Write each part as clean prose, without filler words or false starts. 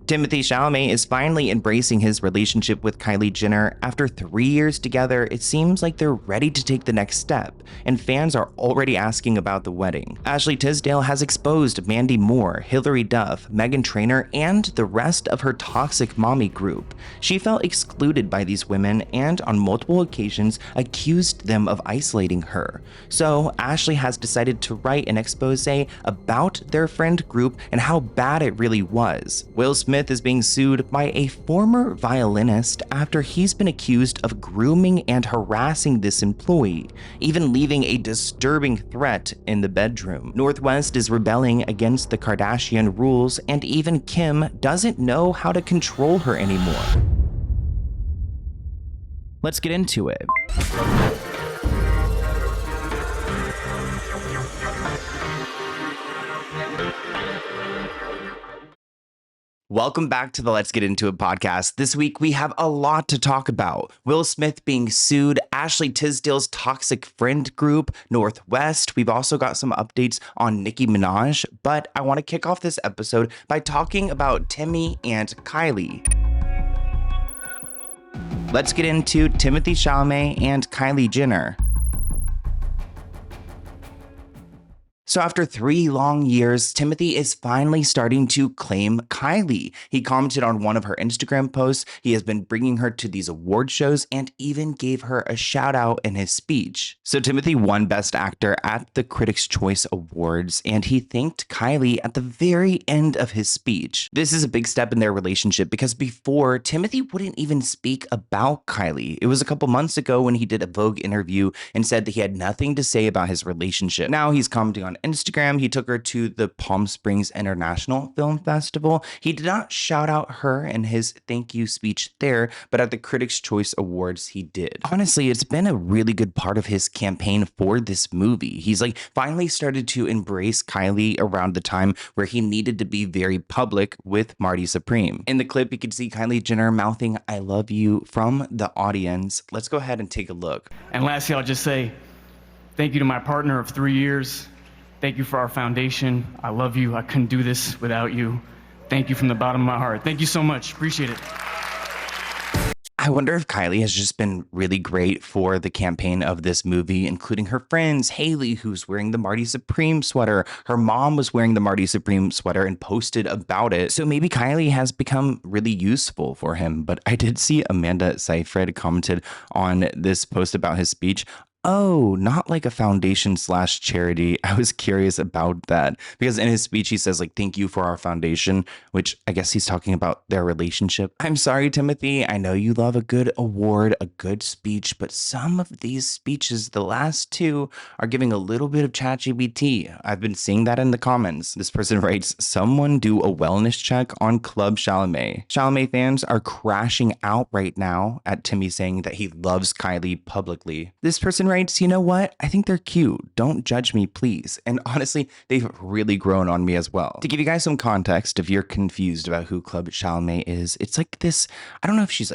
Timothée Chalamet is finally embracing his relationship with Kylie Jenner. After 3 years together, it seems like they're ready to take the next step, and fans are already asking about the wedding. Ashley Tisdale has exposed Mandy Moore, Hilary Duff, Meghan Trainor, and the rest of her toxic mommy group. She felt excluded by these women and on multiple occasions accused them of isolating her. So Ashley has decided to write an expose about their friend group and how bad it really was. Will Smith is being sued by a former violinist after he's been accused of grooming and harassing this employee, even leaving a disturbing threat in the bedroom. North West is rebelling against the Kardashian rules, and even Kim doesn't know how to control her anymore. Let's get into it. Welcome back to the Let's Get Into It podcast. This week, we have a lot to talk about. Will Smith being sued, Ashley Tisdale's toxic friend group, North West. We've also got some updates on Nicki Minaj, but I want to kick off this episode by talking about Timmy and Kylie. Let's get into Timothée Chalamet and Kylie Jenner. So after 3 long years, Timothée is finally starting to claim Kylie. He commented on one of her Instagram posts. He has been bringing her to these award shows and even gave her a shout out in his speech. So Timothée won Best Actor at the Critics' Choice Awards, and he thanked Kylie at the very end of his speech. This is a big step in their relationship because before, Timothée wouldn't even speak about Kylie. It was a couple months ago when he did a Vogue interview and said that he had nothing to say about his relationship. Now he's commenting on Instagram. He took her to the Palm Springs International Film Festival. He did not shout out her in his thank you speech there, but at the Critics' Choice Awards, he did. Honestly, it's been a really good part of his campaign for this movie. He's finally started to embrace Kylie around the time where he needed to be very public with Marty Supreme. In the clip, you can see Kylie Jenner mouthing "I love you" from the audience. Let's go ahead and take a look. And lastly, I'll just say thank you to my partner of 3 years. Thank you for our foundation. I love you. I couldn't do this without you. Thank you from the bottom of my heart. Thank you so much. Appreciate it. I wonder if Kylie has just been really great for the campaign of this movie, including her friends, Haley, who's wearing the Marty Supreme sweater. Her mom was wearing the Marty Supreme sweater and posted about it. So maybe Kylie has become really useful for him. But I did see Amanda Seyfried commented on this post about his speech. Oh, not like a foundation/charity. I was curious about that because in his speech, he says thank you for our foundation, which I guess he's talking about their relationship. I'm sorry, Timothée. I know you love a good award, a good speech, but some of these speeches, the last 2, are giving a little bit of ChatGPT. I've been seeing that in the comments. This person writes, someone do a wellness check on Club Chalamet. Chalamet fans are crashing out right now at Timmy saying that he loves Kylie publicly. This person writes, you know what? I think they're cute. Don't judge me, please. And honestly, they've really grown on me as well. To give you guys some context, if you're confused about who Club Chalamet is, it's this, I don't know if she's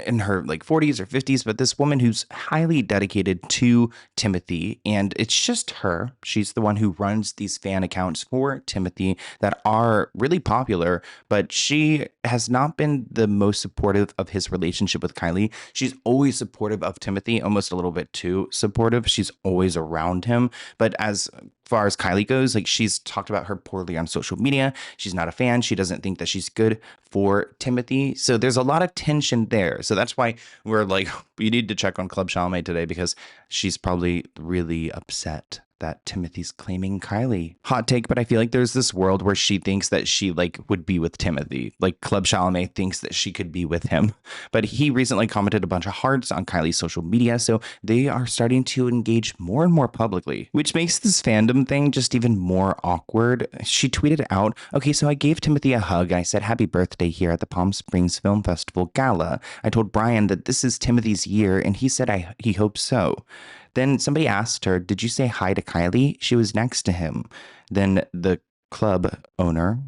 in her 40s or 50s, but this woman who's highly dedicated to Timothée, and it's just her. She's the one who runs these fan accounts for Timothée that are really popular, but she has not been the most supportive of his relationship with Kylie. She's always supportive of Timothée, almost a little bit too supportive. She's always around him, but as far as Kylie goes, she's talked about her poorly on social media. She's not a fan. She doesn't think that she's good for Timothée. So there's a lot of tension there. So that's why we're you need to check on Club Chalamet today because she's probably really upset that Timothy's claiming Kylie. Hot take, but I feel like there's this world where she thinks that she would be with Timothée. Club Chalamet thinks that she could be with him. But he recently commented a bunch of hearts on Kylie's social media, so they are starting to engage more and more publicly, which makes this fandom thing just even more awkward. She tweeted out, okay, so I gave Timothée a hug. I said happy birthday here at the Palm Springs Film Festival Gala. I told Brian that this is Timothy's year, and he said he hopes so. Then somebody asked her, did you say hi to Kylie? She was next to him. Then the club owner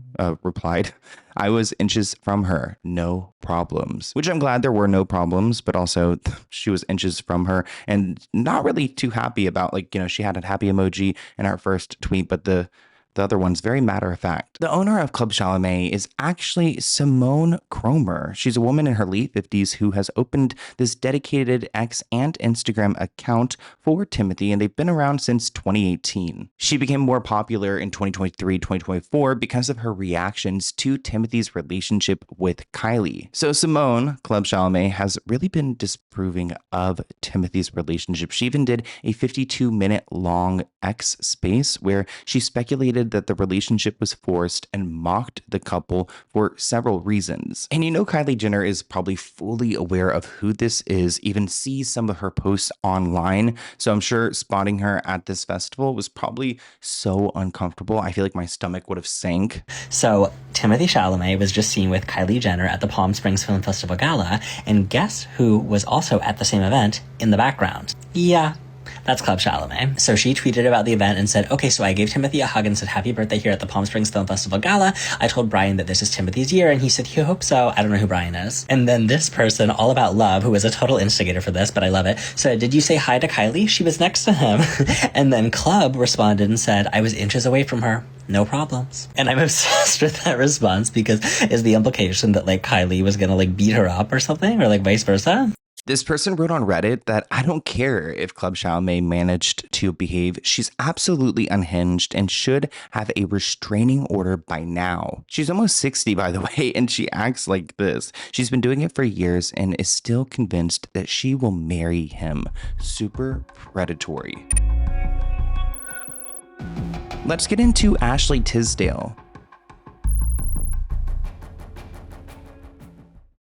replied, I was inches from her, no problems. Which I'm glad there were no problems, but also she was inches from her and not really too happy about she had a happy emoji in our first tweet, but the The other one's very matter of fact. The owner of Club Chalamet is actually Simone Cromer. She's a woman in her late 50s who has opened this dedicated X and Instagram account for Timothy, and they've been around since 2018. She became more popular in 2023, 2024 because of her reactions to Timothy's relationship with Kylie. So Simone, Club Chalamet, has really been disapproving of Timothy's relationship. She even did a 52-minute long X space where she speculated that the relationship was forced and mocked the couple for several reasons. And you know Kylie Jenner is probably fully aware of who this is, even sees some of her posts online. So I'm sure spotting her at this festival was probably so uncomfortable. I feel like my stomach would have sank. So Timothée Chalamet was just seen with Kylie Jenner at the Palm Springs Film Festival Gala, and guess who was also at the same event in the background? Yeah, that's Club Chalamet. So she tweeted about the event and said, okay, so I gave Timothy a hug and said happy birthday here at the Palm Springs Film Festival Gala. I told Brian that this is Timothy's year, and he said he hopes so. I don't know who Brian is. And then this person, All About Love, who was a total instigator for this, but I love it, said, did you say hi to Kylie? She was next to him. And then Club responded and said, I was inches away from her. No problems. And I'm obsessed with that response because is the implication that like Kylie was gonna like beat her up or something, or like vice versa? This person wrote on Reddit that I don't care if Club Chalamet managed to behave. She's absolutely unhinged and should have a restraining order by now. She's almost 60, by the way, and she acts like this. She's been doing it for years and is still convinced that she will marry him. Super predatory. Let's get into Ashley Tisdale.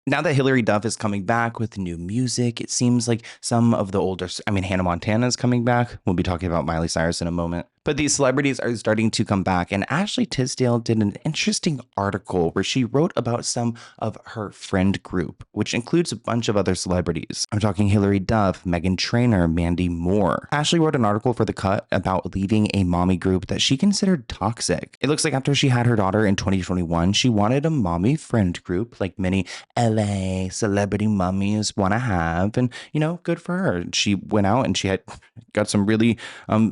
Now that Hilary Duff is coming back with new music, it seems like some of the older, Hannah Montana is coming back. We'll be talking about Miley Cyrus in a moment. But these celebrities are starting to come back, and Ashley Tisdale did an interesting article where she wrote about some of her friend group, which includes a bunch of other celebrities. I'm talking Hilary Duff, Meghan Trainor, Mandy Moore. Ashley wrote an article for The Cut about leaving a mommy group that she considered toxic. It looks like after she had her daughter in 2021, she wanted a mommy friend group like many LA celebrity mummies want to have, and good for her. She went out and she had got some really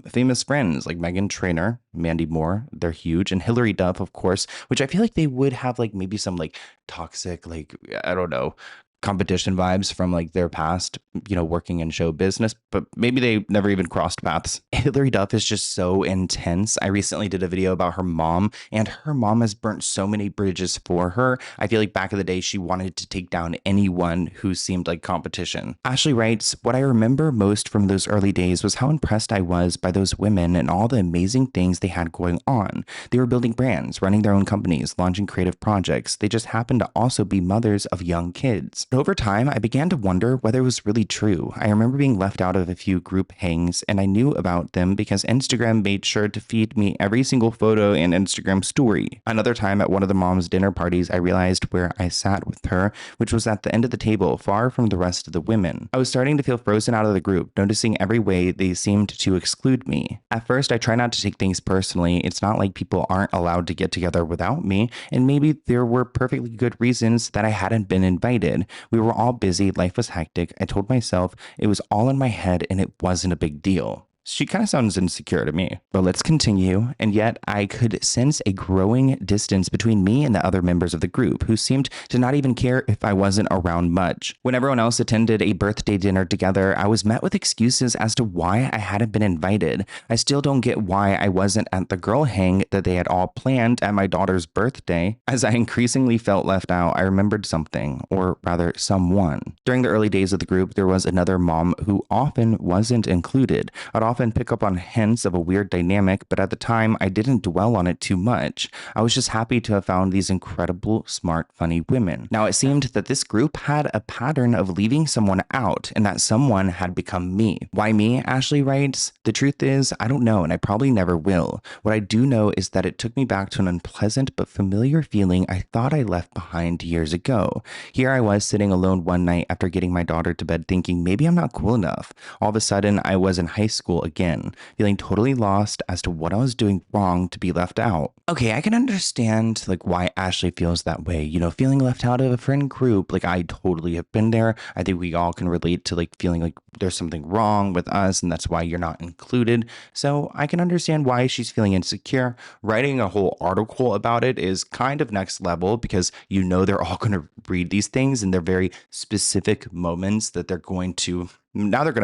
famous friends like Meghan Trainor, Mandy Moore, they're huge, and Hilary Duff, of course, which I feel like they would have like maybe some like toxic, like, I don't know, competition vibes from like their past, working in show business, but maybe they never even crossed paths. Hilary Duff is just so intense. I recently did a video about her mom, and her mom has burnt so many bridges for her. I feel like back in the day, she wanted to take down anyone who seemed like competition. Ashley writes, what I remember most from those early days was how impressed I was by those women and all the amazing things they had going on. They were building brands, running their own companies, launching creative projects. They just happened to also be mothers of young kids. Over time, I began to wonder whether it was really true. I remember being left out of a few group hangs, and I knew about them because Instagram made sure to feed me every single photo and Instagram story. Another time at one of the mom's dinner parties, I realized where I sat with her, which was at the end of the table, far from the rest of the women. I was starting to feel frozen out of the group, noticing every way they seemed to exclude me. At first, I try not to take things personally. It's not like people aren't allowed to get together without me, and maybe there were perfectly good reasons that I hadn't been invited. We were all busy, life was hectic. I told myself it was all in my head and it wasn't a big deal. She kind of sounds insecure to me, but let's continue. And yet I could sense a growing distance between me and the other members of the group who seemed to not even care if I wasn't around much. When everyone else attended a birthday dinner together, I was met with excuses as to why I hadn't been invited. I still don't get why I wasn't at the girl hang that they had all planned at my daughter's birthday. As I increasingly felt left out, I remembered something, or rather someone. During the early days of the group, there was another mom who often wasn't included. I'd often pick up on hints of a weird dynamic, but at the time I didn't dwell on it too much. I was just happy to have found these incredible, smart, funny women. Now it seemed that this group had a pattern of leaving someone out, and that someone had become me. Why me? Ashley writes, the truth is, I don't know, and I probably never will. What I do know is that it took me back to an unpleasant but familiar feeling I thought I left behind years ago. Here I was sitting alone one night after getting my daughter to bed thinking maybe I'm not cool enough. All of a sudden I was in high school school again, feeling totally lost as to what I was doing wrong to be left out. Okay, I can understand like why Ashley feels that way, feeling left out of a friend group. Like I totally have been there. I think we all can relate to like feeling like there's something wrong with us and that's why you're not included. So I can understand why she's feeling insecure. Writing a whole article about it is kind of next level because they're all going to read these things and they're very specific moments that they're going to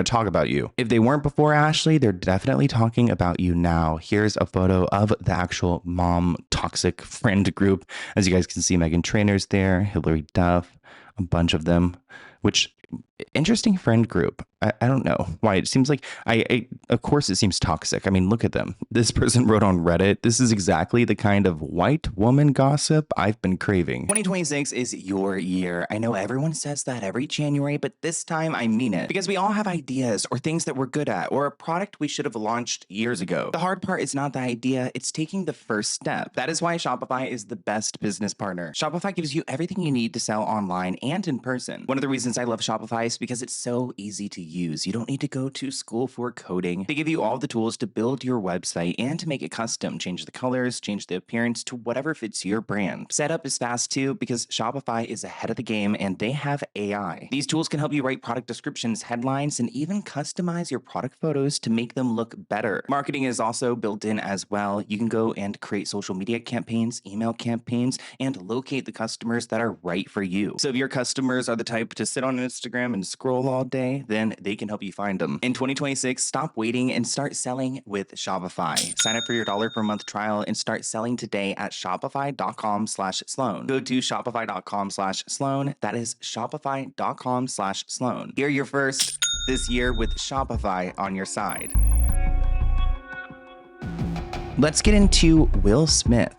talk about you. If they weren't before Ashley, they're definitely talking about you now. Here's a photo of the actual mom toxic friend group. As you guys can see, Megan Trainor's there, Hillary Duff, a bunch of them, which interesting friend group. I don't know why it seems like of course it seems toxic. I mean, look at them. This person wrote on Reddit, this is exactly the kind of white woman gossip I've been craving. 2026 is your year. I know everyone says that every January, but this time I mean it because we all have ideas or things that we're good at or a product we should have launched years ago. The hard part is not the idea, it's taking the first step. That is why Shopify is the best business partner. Shopify gives you everything you need to sell online and in person. One of the reasons I love Shopify is because it's so easy to use. You don't need to go to school for coding. They give you all the tools to build your website and to make it custom. Change the colors, change the appearance to whatever fits your brand. Setup is fast too because Shopify is ahead of the game and they have AI. These tools can help you write product descriptions, headlines, and even customize your product photos to make them look better. Marketing is also built in as well. You can go and create social media campaigns, email campaigns, and locate the customers that are right for you. So if your customers are the type to sit on Instagram and scroll all day, then they can help you find them. In 2026, stop waiting and start selling with Shopify. Sign up for your $1 per month trial and start selling today at shopify.com/Sloan. Go to shopify.com/Sloan. That is shopify.com/Sloan. Hear your first this year with Shopify on your side. Let's get into Will Smith.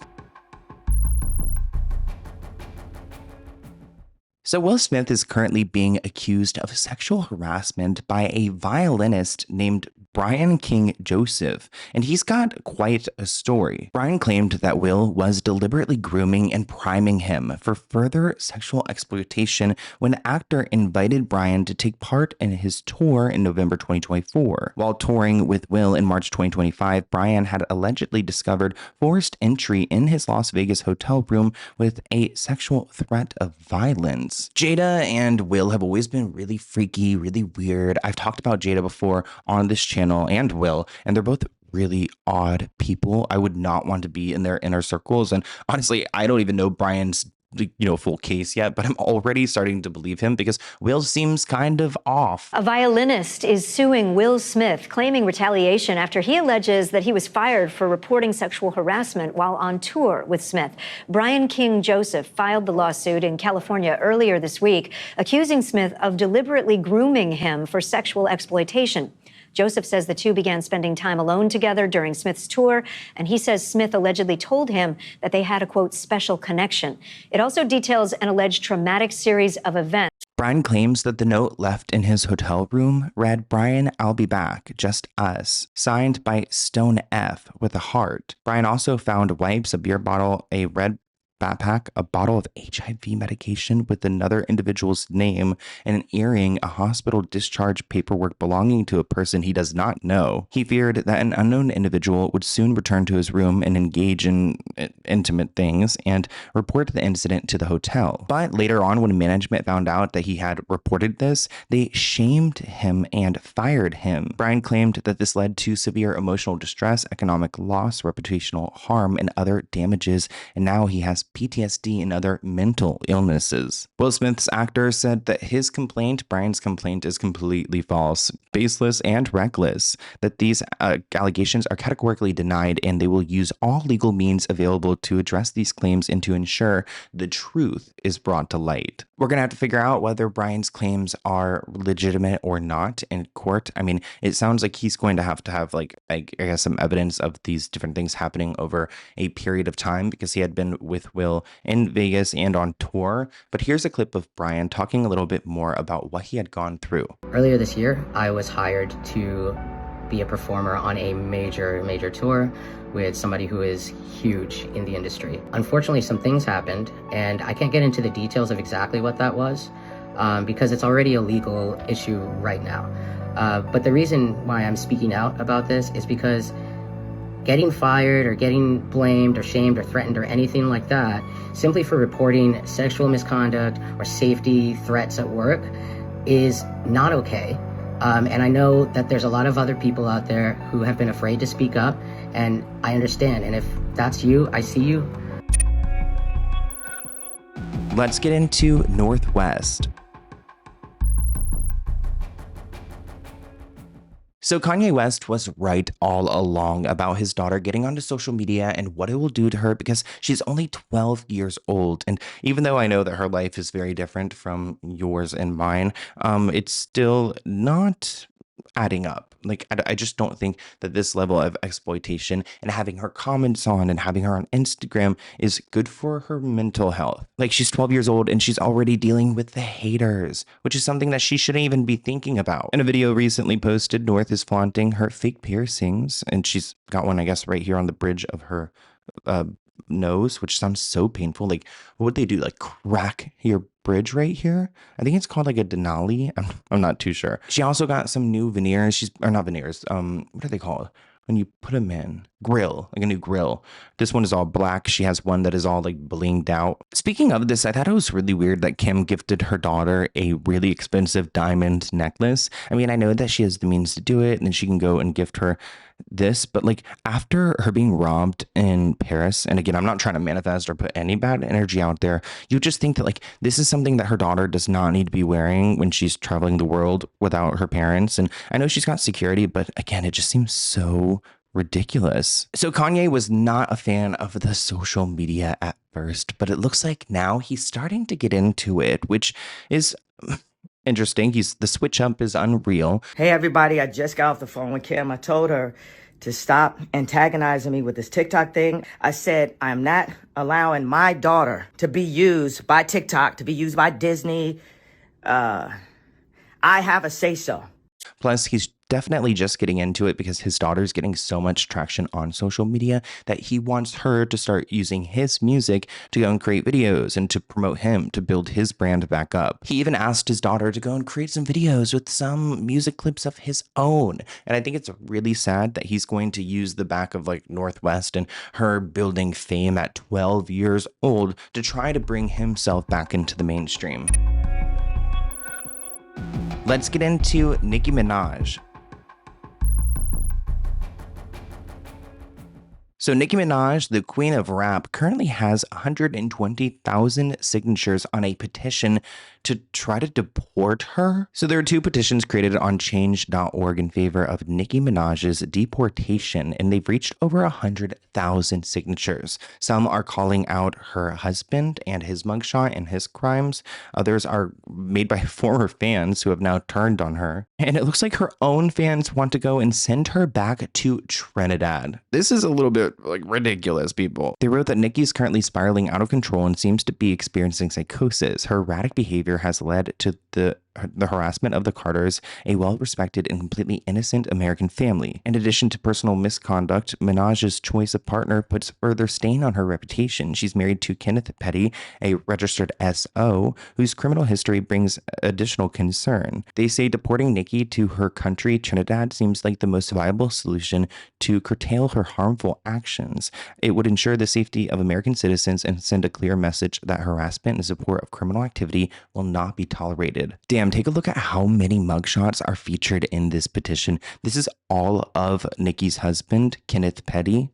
So Will Smith is currently being accused of sexual harassment by a violinist named Brian King Joseph, and he's got quite a story. Brian claimed that Will was deliberately grooming and priming him for further sexual exploitation when the actor invited Brian to take part in his tour in November 2024. While touring with Will in March 2025, Brian had allegedly discovered forced entry in his Las Vegas hotel room with a sexual threat of violence. Jada and Will have always been really freaky, really weird. I've talked about Jada before on this channel and Will, and they're both really odd people. I would not want to be in their inner circles. And honestly, I don't even know Brian's full case yet, but I'm already starting to believe him because Will seems kind of off. A violinist is suing Will Smith, claiming retaliation after he alleges that he was fired for reporting sexual harassment while on tour with Smith. Brian King Joseph filed the lawsuit in California earlier this week, accusing Smith of deliberately grooming him for sexual exploitation. Joseph says the two began spending time alone together during Smith's tour, and he says Smith allegedly told him that they had a, quote, special connection. It also details an alleged traumatic series of events. Brian claims that the note left in his hotel room read, "Brian, I'll be back, just us," signed by Stone F with a heart. Brian also found wipes, a beer bottle, a red backpack, a bottle of HIV medication with another individual's name, and an earring, a hospital discharge paperwork belonging to a person he does not know. He feared that an unknown individual would soon return to his room and engage in intimate things and report the incident to the hotel. But later on, when management found out that he had reported this, they shamed him and fired him. Brian claimed that this led to severe emotional distress, economic loss, reputational harm, and other damages, and now he has PTSD and other mental illnesses. Will Smith's actor said that Brian's complaint is completely false, baseless, and reckless, that these allegations are categorically denied, and they will use all legal means available to address these claims and to ensure the truth is brought to light. We're going to have to figure out whether Brian's claims are legitimate or not in court. I mean, it sounds like he's going to have I guess, some evidence of these different things happening over a period of time because he had been with Will in Vegas and on tour. But here's a clip of Brian talking a little bit more about what he had gone through. Earlier this year, I was hired to be a performer on a major tour with somebody who is huge in the industry. Unfortunately, some things happened, and I can't get into the details of exactly what that was, because it's already a legal issue right now. But the reason why I'm speaking out about this is because getting fired or getting blamed or shamed or threatened or anything like that simply for reporting sexual misconduct or safety threats at work is not okay. And I know that there's a lot of other people out there who have been afraid to speak up, and I understand. And if that's you, I see you. Let's get into Northwest. So Kanye West was right all along about his daughter getting onto social media and what it will do to her because she's only 12 years old. And even though I know that her life is very different from yours and mine, it's still not adding up. Like, I just don't think that this level of exploitation and having her comments on and having her on Instagram is good for her mental health. Like, she's 12 years old and she's already dealing with the haters, which is something that she shouldn't even be thinking about. In a video recently posted, North is flaunting her fake piercings, and she's got one, I guess, right here on the bridge of her nose, which sounds so painful. Like, what would they do? Like, crack your bridge right here? I think it's called like a Denali. I'm not too sure. She also got some new veneers. Or not veneers. What are they called when you put them in? Grill, like a new grill. This one is all black. She has one that is all like blinged out. Speaking of this, I thought it was really weird that Kim gifted her daughter a really expensive diamond necklace. I mean, I know that she has the means to do it and she can go and gift her this, but like after her being robbed in Paris, and again, I'm not trying to manifest or put any bad energy out there, you just think that like this is something that her daughter does not need to be wearing when she's traveling the world without her parents. And I know she's got security, but again, it just seems so ridiculous. So Kanye was not a fan of the social media at first, but it looks like now he's starting to get into it, which is interesting. The switch up is unreal. Hey everybody, I just got off the phone with Kim. I told her to stop antagonizing me with this TikTok thing. I said, I'm not allowing my daughter to be used by TikTok, to be used by Disney. I have a say-so. Plus, he's definitely just getting into it because his daughter's getting so much traction on social media that he wants her to start using his music to go and create videos and to promote him, to build his brand back up. He even asked his daughter to go and create some videos with some music clips of his own. And I think it's really sad that he's going to use the back of like Northwest and her building fame at 12 years old to try to bring himself back into the mainstream. Let's get into Nicki Minaj. So Nicki Minaj, the queen of rap, currently has 120,000 signatures on a petition to try to deport her. So there are two petitions created on change.org in favor of Nicki Minaj's deportation, and they've reached over 100,000 signatures. Some are calling out her husband and his mugshot and his crimes. Others are made by former fans who have now turned on her. And it looks like her own fans want to go and send her back to Trinidad. This is a little bit like ridiculous, people. They wrote that Nicki is currently spiraling out of control and seems to be experiencing psychosis. Her erratic behavior has led to the harassment of the Carters, a well-respected and completely innocent American family. In addition to personal misconduct, Minaj's choice of partner puts further stain on her reputation. She's married to Kenneth Petty, a registered SO, whose criminal history brings additional concern. They say deporting Nicki to her country, Trinidad, seems like the most viable solution to curtail her harmful actions. It would ensure the safety of American citizens and send a clear message that harassment and support of criminal activity will not be tolerated. Damn, take a look at how many mugshots are featured in this petition. This is all of Nicki's husband, Kenneth Petty.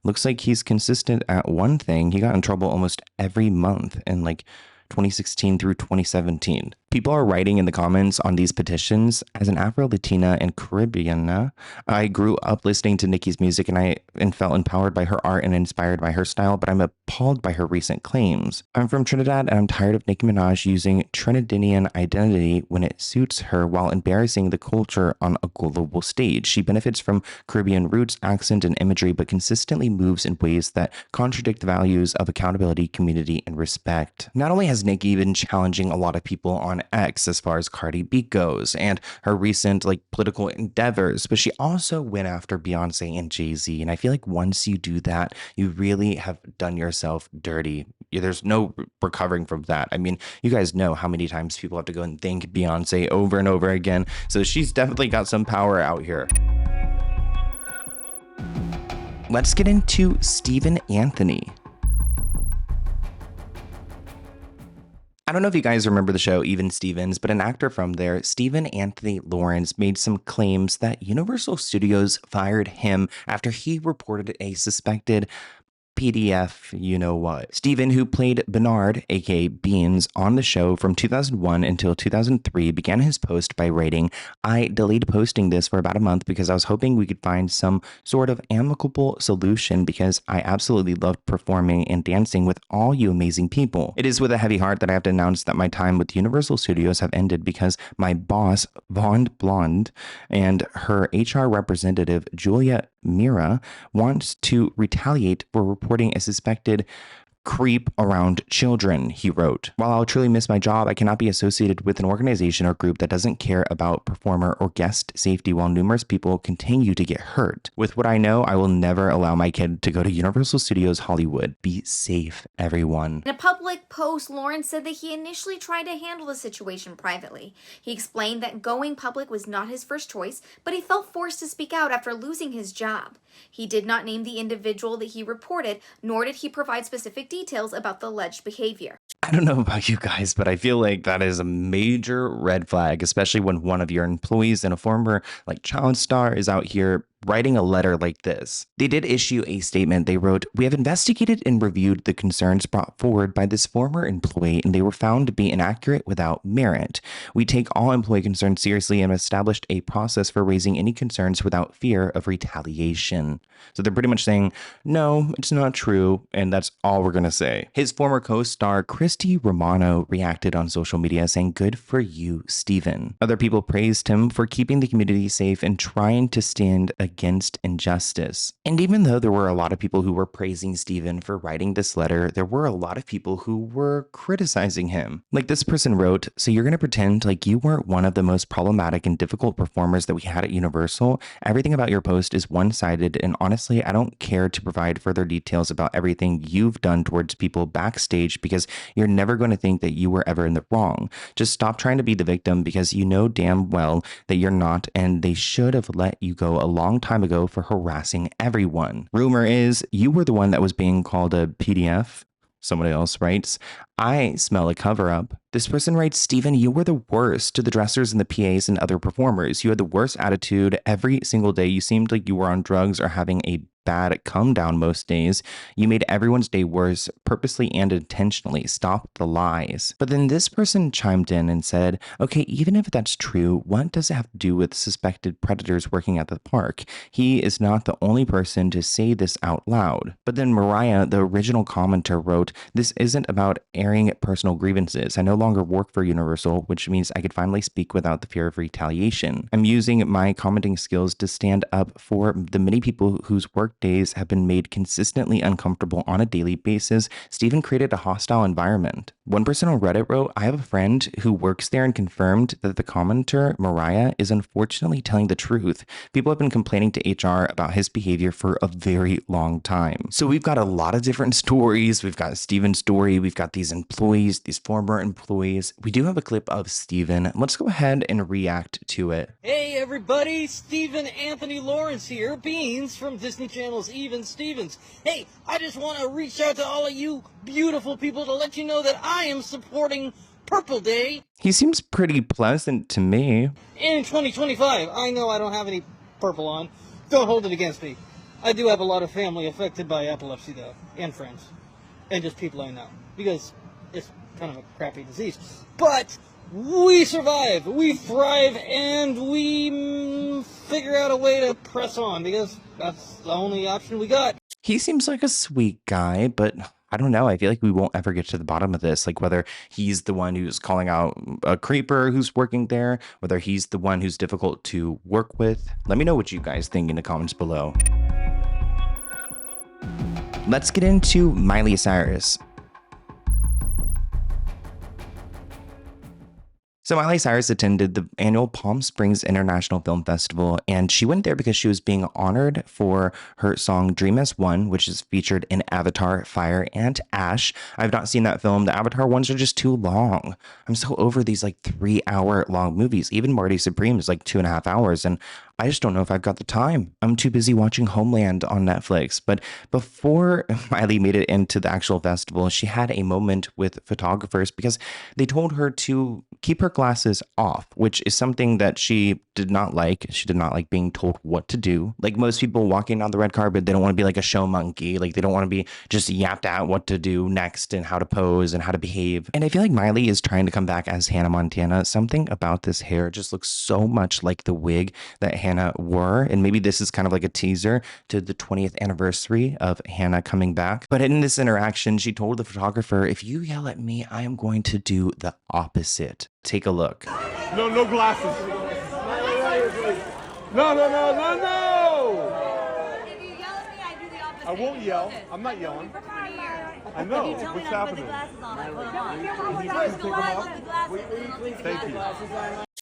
Looks like he's consistent at one thing. He got in trouble almost every month in like 2016 through 2017. People are writing in the comments on these petitions, as an Afro-Latina and Caribbean, I grew up listening to Nicki's music and felt empowered by her art and inspired by her style, but I'm appalled by her recent claims. I'm from Trinidad and I'm tired of Nicki Minaj using Trinidadian identity when it suits her while embarrassing the culture on a global stage. She benefits from Caribbean roots, accent, and imagery, but consistently moves in ways that contradict the values of accountability, community, and respect. Not only has Nicki been challenging a lot of people on on X as far as Cardi B goes and her recent political endeavors, but she also went after Beyonce and Jay-Z. And I feel like once you do that, you really have done yourself dirty. There's no recovering from that. I mean, you guys know how many times people have to go and thank Beyonce over and over again. So she's definitely got some power out here. Let's get into Stephen Anthony. I don't know if you guys remember the show Even Stevens, but an actor from there, Stephen Anthony Lawrence, made some claims that Universal Studios fired him after he reported a suspected PDF, you know what. Stephen, who played Bernard, aka Beans, on the show from 2001 until 2003, began his post by writing, "I delayed posting this for about a month because I was hoping we could find some sort of amicable solution because I absolutely loved performing and dancing with all you amazing people. It is with a heavy heart that I have to announce that my time with Universal Studios have ended because my boss, Von Blonde, and her HR representative, Julia Mira, wants to retaliate for reporting a suspected creep around children," he wrote. "While I'll truly miss my job, I cannot be associated with an organization or group that doesn't care about performer or guest safety while numerous people continue to get hurt. With what I know, I will never allow my kid to go to Universal Studios Hollywood. Be safe, everyone." In a public post, Lawrence said that he initially tried to handle the situation privately. He explained that going public was not his first choice, but he felt forced to speak out after losing his job. He did not name the individual that he reported, nor did he provide specific details about the alleged behavior. I don't know about you guys, but I feel like that is a major red flag, especially when one of your employees and a former child star is out here writing a letter like this. They did issue a statement. They wrote, "We have investigated and reviewed the concerns brought forward by this former employee, and they were found to be inaccurate without merit. We take all employee concerns seriously and have established a process for raising any concerns without fear of retaliation." So they're pretty much saying, no, it's not true, and that's all we're going to say. His former co-star, Christy Romano, reacted on social media saying, "Good for you, Stephen." Other people praised him for keeping the community safe and trying to stand against injustice. And even though there were a lot of people who were praising Stephen for writing this letter, there were a lot of people who were criticizing him. Like this person wrote, "So you're going to pretend like you weren't one of the most problematic and difficult performers that we had at Universal? Everything about your post is one-sided, and honestly, I don't care to provide further details about everything you've done towards people backstage because you're never going to think that you were ever in the wrong. Just stop trying to be the victim because you know damn well that you're not, and they should have let you go a long time ago for harassing everyone. Rumor is you were the one that was being called a PDF." Somebody else writes, "I smell a cover-up." This person writes, "Stephen, you were the worst to the dressers and the PAs and other performers. You had the worst attitude every single day. You seemed like you were on drugs or having a bad come down most days. You made everyone's day worse, purposely and intentionally. Stop the lies." But then this person chimed in and said, "Okay, even if that's true, what does it have to do with suspected predators working at the park? He is not the only person to say this out loud." But then Mariah, the original commenter, wrote, "This isn't about airing personal grievances. I no longer work for Universal, which means I could finally speak without the fear of retaliation. I'm using my commenting skills to stand up for the many people whose work days have been made consistently uncomfortable on a daily basis. Stephen created a hostile environment." One person on Reddit wrote, "I have a friend who works there and confirmed that the commenter, Mariah, is unfortunately telling the truth. People have been complaining to HR about his behavior for a very long time." So we've got a lot of different stories. We've got Stephen's story. We've got these employees, these former employees. We do have a clip of Stephen. Let's go ahead and react to it. Hey everybody, Stephen Anthony Lawrence here, Beans from Disney Channel's Even Stevens. Hey, I just want to reach out to all of you beautiful people to let you know that I am supporting Purple Day. He seems pretty pleasant to me. In 2025, I know I don't have any purple on. Don't hold it against me. I do have a lot of family affected by epilepsy though, and friends, and just people I know, because it's kind of a crappy disease. But we survive, we thrive, and we figure out a way to press on, because that's the only option we got. He seems like a sweet guy, but I don't know. I feel like we won't ever get to the bottom of this. Like whether he's the one who's calling out a creeper who's working there, whether he's the one who's difficult to work with. Let me know what you guys think in the comments below. Let's get into Miley Cyrus. So Miley Cyrus attended the annual Palm Springs International Film Festival, and she went there because she was being honored for her song Dream as One, which is featured in Avatar, Fire, and Ash. I've not seen that film. The Avatar ones are just too long. I'm so over these like 3-hour long movies. Even Marty Supreme is like 2.5 hours, and I just don't know if I've got the time. I'm too busy watching Homeland on Netflix. But before Miley made it into the actual festival, she had a moment with photographers because they told her to keep her glasses off, which is something that she did not like. She did not like being told what to do. Like most people walking on the red carpet, they don't want to be like a show monkey. Like they don't want to be just yapped at what to do next and how to pose and how to behave. And I feel like Miley is trying to come back as Hannah Montana. Something about this hair just looks so much like the wig that Hannah wore. And maybe this is kind of like a teaser to the 20th anniversary of Hannah coming back. But in this interaction, she told the photographer, if you yell at me, I am going to do the opposite. Take a look. No glasses. No. If you yell at me, I do the opposite. I won't yell. I'm not yelling. I know. You tell me What's not to put happening? the glasses on. I put them on. I love the glasses. Thank you.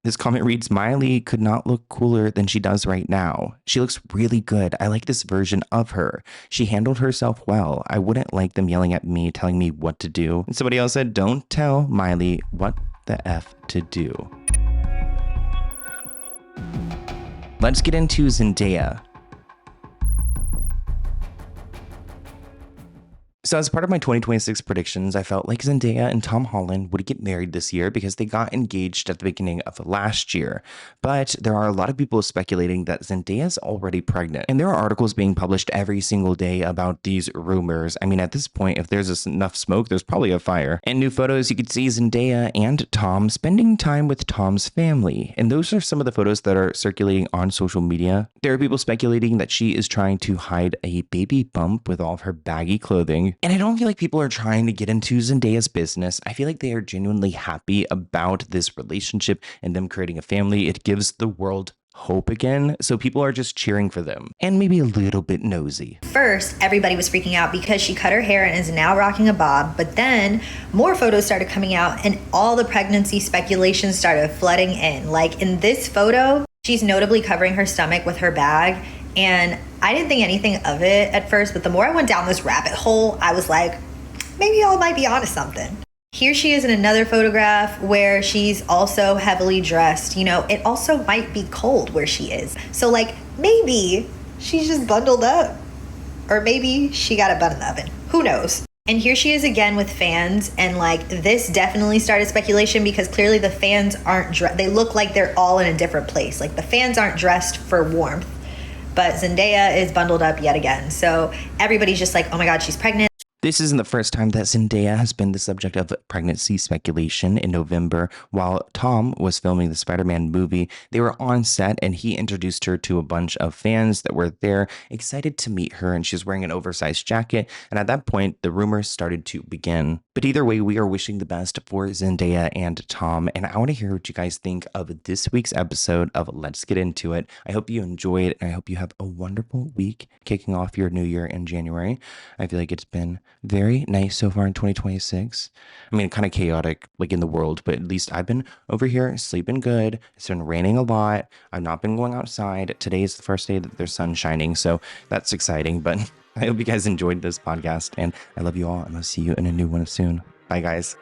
This comment reads, Miley could not look cooler than she does right now. She looks really good. I like this version of her. She handled herself well. I wouldn't like them yelling at me, telling me what to do. And somebody else said, don't tell Miley what the F to do. Let's get into Zendaya. So as part of my 2026 predictions, I felt like Zendaya and Tom Holland would get married this year because they got engaged at the beginning of last year. But there are a lot of people speculating that Zendaya's already pregnant. And there are articles being published every single day about these rumors. I mean, at this point, if there's enough smoke, there's probably a fire. And new photos, you could see Zendaya and Tom spending time with Tom's family. And those are some of the photos that are circulating on social media. There are people speculating that she is trying to hide a baby bump with all of her baggy clothing. And I don't feel like people are trying to get into Zendaya's business. I feel like they are genuinely happy about this relationship and them creating a family. It gives the world hope again. So people are just cheering for them and maybe a little bit nosy. First, everybody was freaking out because she cut her hair and is now rocking a bob. But then more photos started coming out and all the pregnancy speculations started flooding in. Like in this photo, she's notably covering her stomach with her bag. And I didn't think anything of it at first, but the more I went down this rabbit hole, I was like, maybe y'all might be onto something. Here she is in another photograph where she's also heavily dressed. You know, it also might be cold where she is. So like maybe she's just bundled up, or maybe she got a bun in the oven. Who knows? And here she is again with fans, and like this definitely started speculation because clearly the fans aren't they look like they're all in a different place. Like the fans aren't dressed for warmth. But Zendaya is bundled up yet again. So everybody's just like, oh my God, she's pregnant. This isn't the first time that Zendaya has been the subject of pregnancy speculation. In November, while Tom was filming the Spider-Man movie, they were on set and he introduced her to a bunch of fans that were there, excited to meet her, and she was wearing an oversized jacket. And at that point, the rumors started to begin. But either way, we are wishing the best for Zendaya and Tom. And I want to hear what you guys think of this week's episode of Let's Get Into It. I hope you enjoyed, and I hope you have a wonderful week kicking off your new year in January. I feel like it's been very nice so far in 2026. I mean, kind of chaotic like in the world, but at least I've been over here sleeping good. It's been raining a lot. I've not been going outside. Today is the first day that there's sun shining, so that's exciting. But I hope you guys enjoyed this podcast, and I love you all, and I'll see you in a new one soon. Bye, guys.